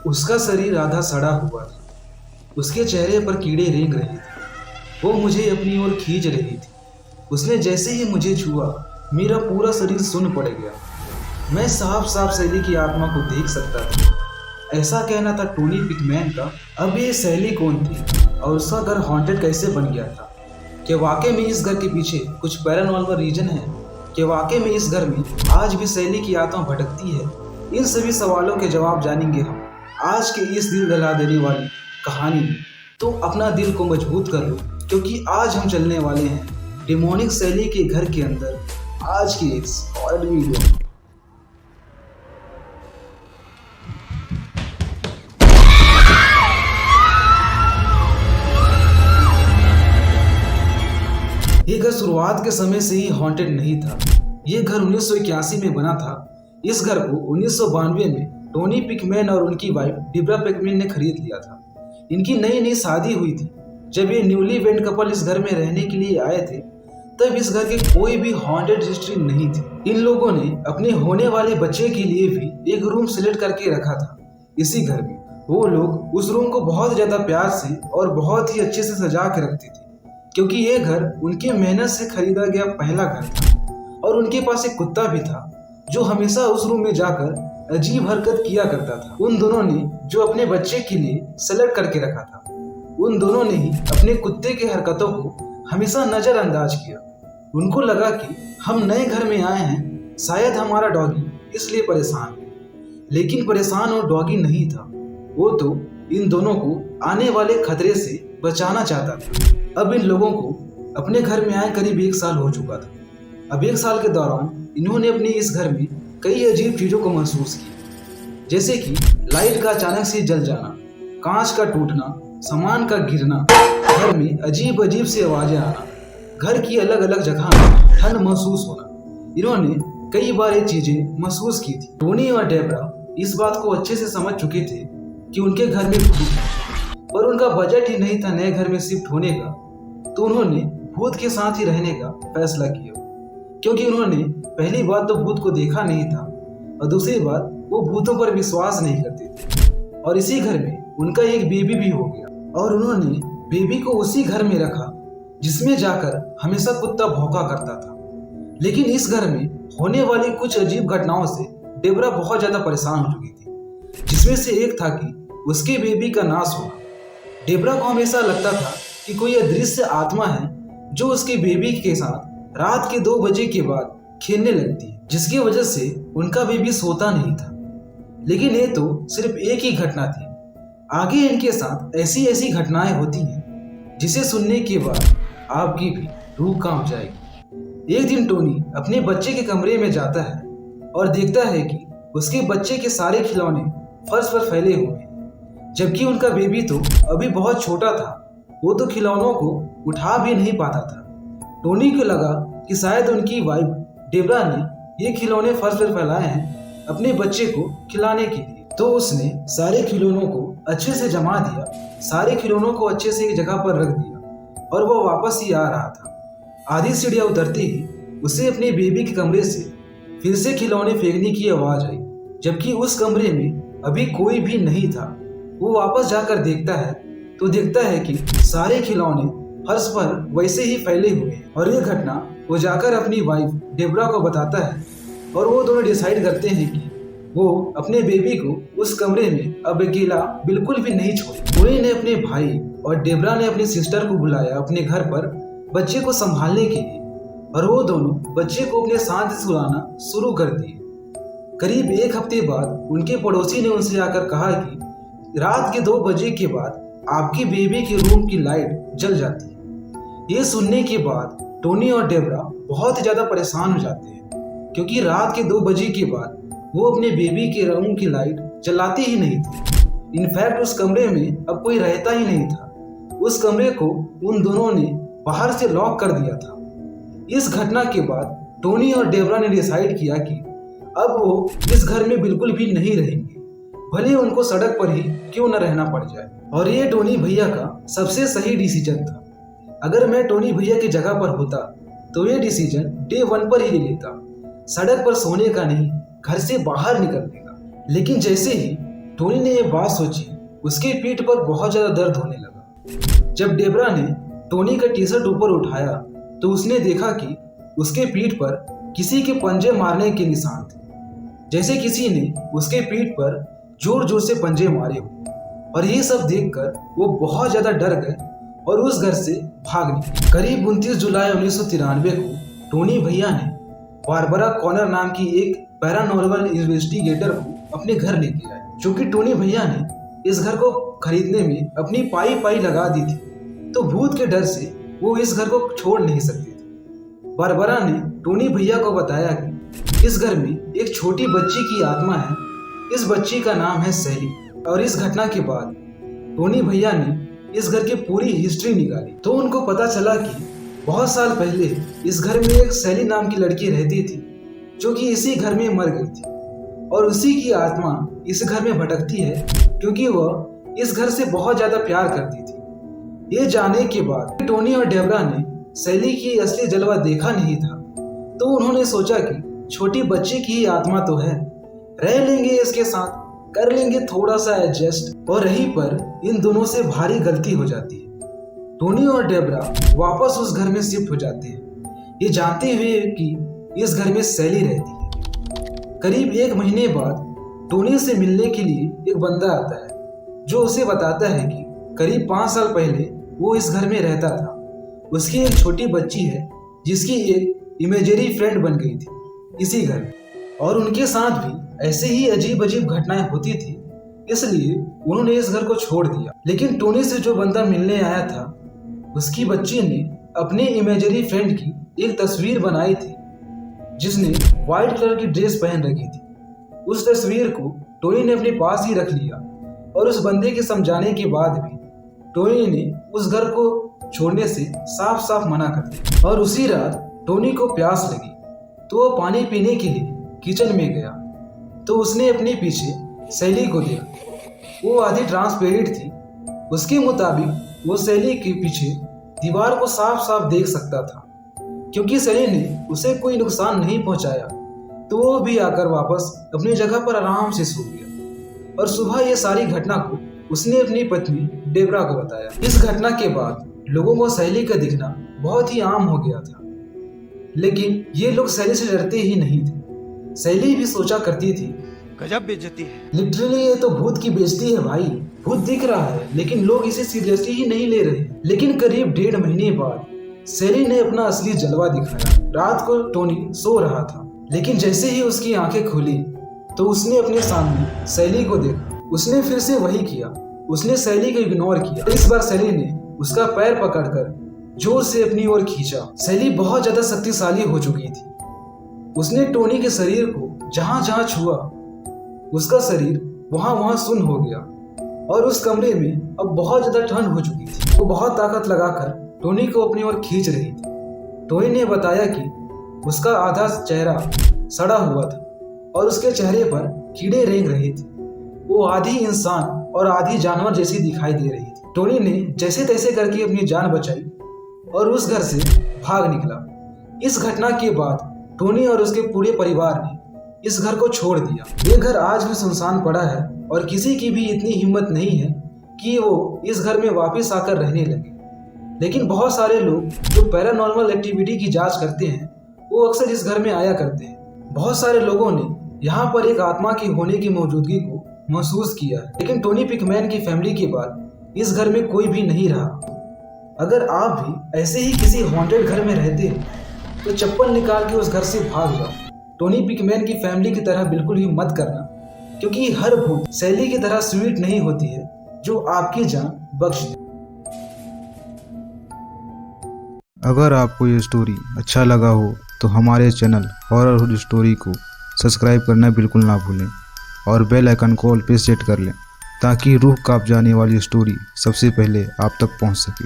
उसका शरीर आधा सड़ा हुआ था। उसके चेहरे पर कीड़े रेंग रहे थे। वो मुझे अपनी ओर खींच रही थी। उसने जैसे ही मुझे छुआ, मेरा पूरा शरीर सुन्न पड़ गया। मैं साफ साफ सैली की आत्मा को देख सकता था। ऐसा कहना था टोनी पिकमैन का। अब ये सैली कौन थी और उसका घर हॉन्टेड कैसे बन गया था? क्या वाकई में इस घर के पीछे कुछ पैरानॉर्मल रीजन है? क्या वाकई में इस घर में आज भी सैली की आत्मा भटकती है? इन सभी सवालों के जवाब जानेंगे हम आज के इस दिल दहला देने वाली कहानी में। तो अपना दिल को मजबूत कर लो, क्योंकि आज हम चलने वाले हैं डेमोनिक सैली के घर के अंदर आज की इस हॉरर वीडियो में। ये घर शुरुआत के समय से ही हॉन्टेड नहीं था। ये घर 1981 में बना था। इस घर को 1992 में टोनी पिकमैन और उनकी वाइफ डेब्रा पिकमैन ने खरीद लिया था। इनकी नई नई शादी हुई थी। जब ये न्यूली वेड कपल इस घर में रहने के लिए आए थे, तब इस घर की कोई भी हॉन्टेड हिस्ट्री नहीं थी। इन लोगों ने अपने होने वाले बच्चे के लिए भी एक रूम सिलेक्ट करके रखा था इसी घर में। वो लोग उस रूम को बहुत ज्यादा प्यार से और बहुत ही अच्छे से सजा के रखते थे, क्योंकि ये घर उनके मेहनत से खरीदा गया पहला घर था। और उनके पास एक कुत्ता भी था जो हमेशा उस रूम में जाकर अजीब हरकत किया करता था। उन दोनों ने जो अपने बच्चे के लिए सेलेक्ट करके रखा था, उन दोनों ने ही अपने कुत्ते की हरकतों को हमेशा नजरअंदाज किया। उनको लगा कि हम नए घर में आए हैं, शायद हमारा डॉगी इसलिए परेशान है। लेकिन परेशान और डॉगी नहीं था, वो तो इन दोनों को आने वाले खतरे से बचाना चाहता था। अब इन लोगों को अपने घर में आए करीब 1 साल हो चुका था। अब 1 साल के दौरान इन्होंने अपने इस घर में कई अजीब चीजों को महसूस किया, जैसे कि लाइट का अचानक से जल जाना, कांच का टूटना, सामान का गिरना, घर में अजीब अजीब सी आवाजें आना, घर की अलग अलग जगह ठंड महसूस होना। इन्होंने कई बार ये चीजें महसूस की थी। टोनी और डेब्रा इस बात को अच्छे से समझ चुके थे कि उनके घर में भूत है, पर उनका बजट ही नहीं था नए घर में शिफ्ट होने का। तो उन्होंने भूत के साथ ही रहने का फैसला किया, क्योंकि उन्होंने पहली बात तो भूत को देखा नहीं था और दूसरी बात वो भूतों पर विश्वास नहीं करते थे। और इसी घर में उनका एक बेबी भी हो गया और उन्होंने बेबी को उसी घर में रखा जिसमें जाकर हमेशा कुत्ता भौंका करता था। लेकिन इस घर में होने वाली कुछ अजीब घटनाओं से डेब्रा बहुत ज्यादा परेशान हो चुकी थी, जिसमें से एक था कि उसके बेबी का नाश होना। डेब्रा को हमेशा लगता था कि कोई अदृश्य आत्मा है जो उसके बेबी के साथ रात के 2 बजे के बाद खेलने लगती है, जिसकी वजह से उनका बेबी सोता नहीं था। लेकिन ये तो सिर्फ एक ही घटना थी। आगे इनके साथ ऐसी ऐसी घटनाएं होती हैं जिसे सुनने के बाद आपकी भी रूह कांप जाएगी। एक दिन टोनी अपने बच्चे के कमरे में जाता है और देखता है कि उसके बच्चे के सारे खिलौने फर्श पर फैले हुए हैं, जबकि उनका बेबी तो अभी बहुत छोटा था। वो तो खिलौनों को उठा भी नहीं पाता था। टोनी को लगा कि शायद उनकी वाइफ डेब्रा ने ये खिलौने फर्श पर फैलाए हैं अपने बच्चे को खिलाने के लिए। तो उसने सारे खिलौनों को अच्छे से जमा दिया, सारे खिलौनों को अच्छे से एक जगह पर रख दिया और वो वापस ही आ रहा था। आधी सीढ़ियां उतरते ही उसे अपने बेबी के कमरे से फिर से खिलौने फेंकने की आवाज आई, जबकि उस कमरे में अभी कोई भी नहीं था। वो वापस जाकर देखता है तो देखता है कि सारे खिलौने फर्श पर वैसे ही फैले हुए हैं। और ये घटना वो जाकर अपनी वाइफ डेब्रा को बताता है और वो दोनों डिसाइड करते हैं कि वो अपने बेबी को उस कमरे में अब अकेला बिल्कुल भी नहीं छोड़े। टोनी ने अपने भाई और डेब्रा ने अपनी सिस्टर को बुलाया अपने घर पर बच्चे को संभालने के लिए, और वो दोनों बच्चे को अपने साथ सुलाना शुरू कर दिए। करीब 1 हफ्ते बाद उनके पड़ोसी ने उनसे आकर कहा कि रात के 2 बजे के बाद आपकी बेबी के रूम की लाइट जल जाती है। ये सुनने के बाद टोनी और डेब्रा बहुत ज्यादा परेशान हो जाते हैं, क्योंकि रात के 2 बजे के बाद वो अपने बेबी के रूम की लाइट जलाते ही नहीं थे। इनफैक्ट उस कमरे में अब कोई रहता ही नहीं था। उस कमरे को उन दोनों ने बाहर से लॉक कर दिया था। इस घटना के बाद टोनी और डेब्रा ने डिसाइड किया कि अब वो इस घर में बिल्कुल भी नहीं रहेंगे, भले उनको सड़क पर ही क्यों न रहना पड़ जाए। और ये टोनी भैया का सबसे सही डिसीजन था। अगर मैं टोनी भैया की जगह पर होता तो ये डिसीजन डे 1 पर ही ले लेता, सड़क पर सोने का नहीं, घर से बाहर निकलने का। लेकिन जैसे ही टोनी ने यह बात सोची, उसकी पीठ पर बहुत ज्यादा दर्द होने लगा। जब डेबरा ने टोनी का टी शर्ट ऊपर उठाया तो उसने देखा कि उसके पीठ पर किसी के पंजे मारने के निशान थे, जैसे किसी ने उसके पीठ पर जोर जोर से पंजे मारे हो। और ये सब देखकर वो बहुत ज्यादा डर गए और उस घर से भाग निकले। करीब 29 जुलाई 1993 को टोनी भैया ने बारबरा कॉनर नाम की एक पैरानॉर्मल इन्वेस्टिगेटर को अपने घर लेके आए। क्योंकि टोनी भैया ने इस घर को खरीदने में अपनी पाई लगा दी थी, तो भूत के डर से वो इस घर को छोड़ नहीं सकते थे। बारबरा ने टोनी भैया को बताया कि इस घर में एक छोटी बच्ची की आत्मा है। इस बच्ची का नाम है सैली। और इस घटना के बाद टोनी भैया ने इस घर की पूरी हिस्ट्री निकाली तो उनको पता चला कि बहुत साल पहले इस घर में एक सैली नाम की लड़की रहती थी, जो कि इसी घर में मर गई थी और उसी की आत्मा इस घर में भटकती है क्योंकि वह इस घर से बहुत ज्यादा प्यार करती थी। ये जानने के बाद टोनी और डेबरा ने सैली की असली जलवा देखा नहीं था, तो उन्होंने सोचा कि छोटी बच्ची की ही आत्मा तो है, रह लेंगे इसके साथ, कर लेंगे थोड़ा सा एडजस्ट। और रही पर इन दोनों से भारी गलती हो जाती है। टोनी और डेबरा वापस उस घर में शिफ्ट हो जाते हैं, ये जानते हुए कि इस घर में सैली रहती है। करीब 1 महीने बाद टोनी से मिलने के लिए एक बंदा आता है, जो उसे बताता है कि करीब 5 साल पहले वो इस घर में रहता था। उसकी एक छोटी बच्ची है जिसकी एक इमेजिनरी फ्रेंड बन गई थी इसी घर में, और उनके साथ भी ऐसे ही अजीब अजीब घटनाएं होती थी, इसलिए उन्होंने इस घर को छोड़ दिया। लेकिन टोनी से जो बंदा मिलने आया था, उसकी बच्ची ने अपने इमेजिनरी फ्रेंड की एक तस्वीर बनाई थी जिसने व्हाइट कलर की ड्रेस पहन रखी थी। उस तस्वीर को टोनी ने अपने पास ही रख लिया और उस बंदे के समझाने के बाद भी टोनी ने उस घर को छोड़ने से साफ साफ मना कर दिया। और उसी रात टोनी को प्यास लगी तो वो पानी पीने के लिए किचन में गया, तो उसने अपने पीछे सैली को देखा। वो आधी ट्रांसपेरेंट थी। उसके मुताबिक वो सैली के पीछे दीवार को साफ साफ देख सकता था। क्योंकि सैली ने उसे कोई नुकसान नहीं पहुंचाया, तो वो भी आकर वापस अपनी जगह पर आराम से सो गया। और सुबह ये सारी घटना को उसने अपनी पत्नी डेबरा को बताया। इस घटना के बाद लोगों को सैली का दिखना बहुत ही आम हो गया था, लेकिन ये लोग सैली से डरते ही नहीं थे। सैली भी सोचा करती थी, गजब बेइज्जती है, लिटरली ये तो भूत की बेइज्जती है भाई। भूत दिख रहा है लेकिन लोग इसे सीरियसली ही नहीं ले रहे। लेकिन करीब 1.5 महीने बाद सैली ने अपना असली जलवा दिखाया। रात को टोनी सो रहा था, लेकिन जैसे ही उसकी आंखें खुली तो उसने अपने सामने सैली को देखा। उसने फिर से वही किया, उसने सैली को इग्नोर किया। इस बार सैली ने उसका पैर पकड़कर जोर से अपनी ओर खींचा। सैली बहुत ज्यादा शक्तिशाली हो चुकी थी। उसने टोनी के शरीर को जहां जहां छुआ, उसका शरीर वहां वहां सुन्न हो गया और उस कमरे में अब बहुत ज्यादा ठंड हो चुकी थी। वो बहुत ताकत लगाकर टोनी को अपनी ओर खींच रही थी। टोनी ने बताया कि उसका आधा चेहरा सड़ा हुआ था और उसके चेहरे पर कीड़े रेंग रहे थे। वो आधी इंसान और आधी जानवर जैसी दिखाई दे रही थी। टोनी ने जैसे तैसे करके अपनी जान बचाई और उस घर से भाग निकला। इस घटना के बाद टोनी और उसके पूरे परिवार ने इस घर को छोड़ दिया। ये घर आज भी सुनसान पड़ा है और किसी की भी इतनी हिम्मत नहीं है कि वो इस घर में वापस आकर रहने लगे। लेकिन बहुत सारे लोग जो पैरानॉर्मल एक्टिविटी की जांच करते हैं, वो अक्सर इस घर में आया करते हैं। बहुत सारे लोगों ने यहाँ पर एक आत्मा की होने की मौजूदगी को महसूस किया है। लेकिन टोनी पिकमैन की फैमिली के बाद इस घर में कोई भी नहीं रहा। अगर आप भी ऐसे ही किसी हॉन्टेड घर में रहते हो तो चप्पल निकाल के उस घर से भाग जाओ। टोनी पिकमैन की फैमिली की तरह बिल्कुल भी मत करना, क्योंकि हर भूत सैली की तरह स्वीट नहीं होती है जो आपकी जान बख्श दे। अगर आपको ये स्टोरी अच्छा लगा हो तो हमारे चैनल हॉरर स्टोरी को सब्सक्राइब करना बिल्कुल ना भूलें और बेल आइकन को ऑल पे सेट कर लें, ताकि रूह कांप जाने वाली स्टोरी सबसे पहले आप तक पहुंच सके।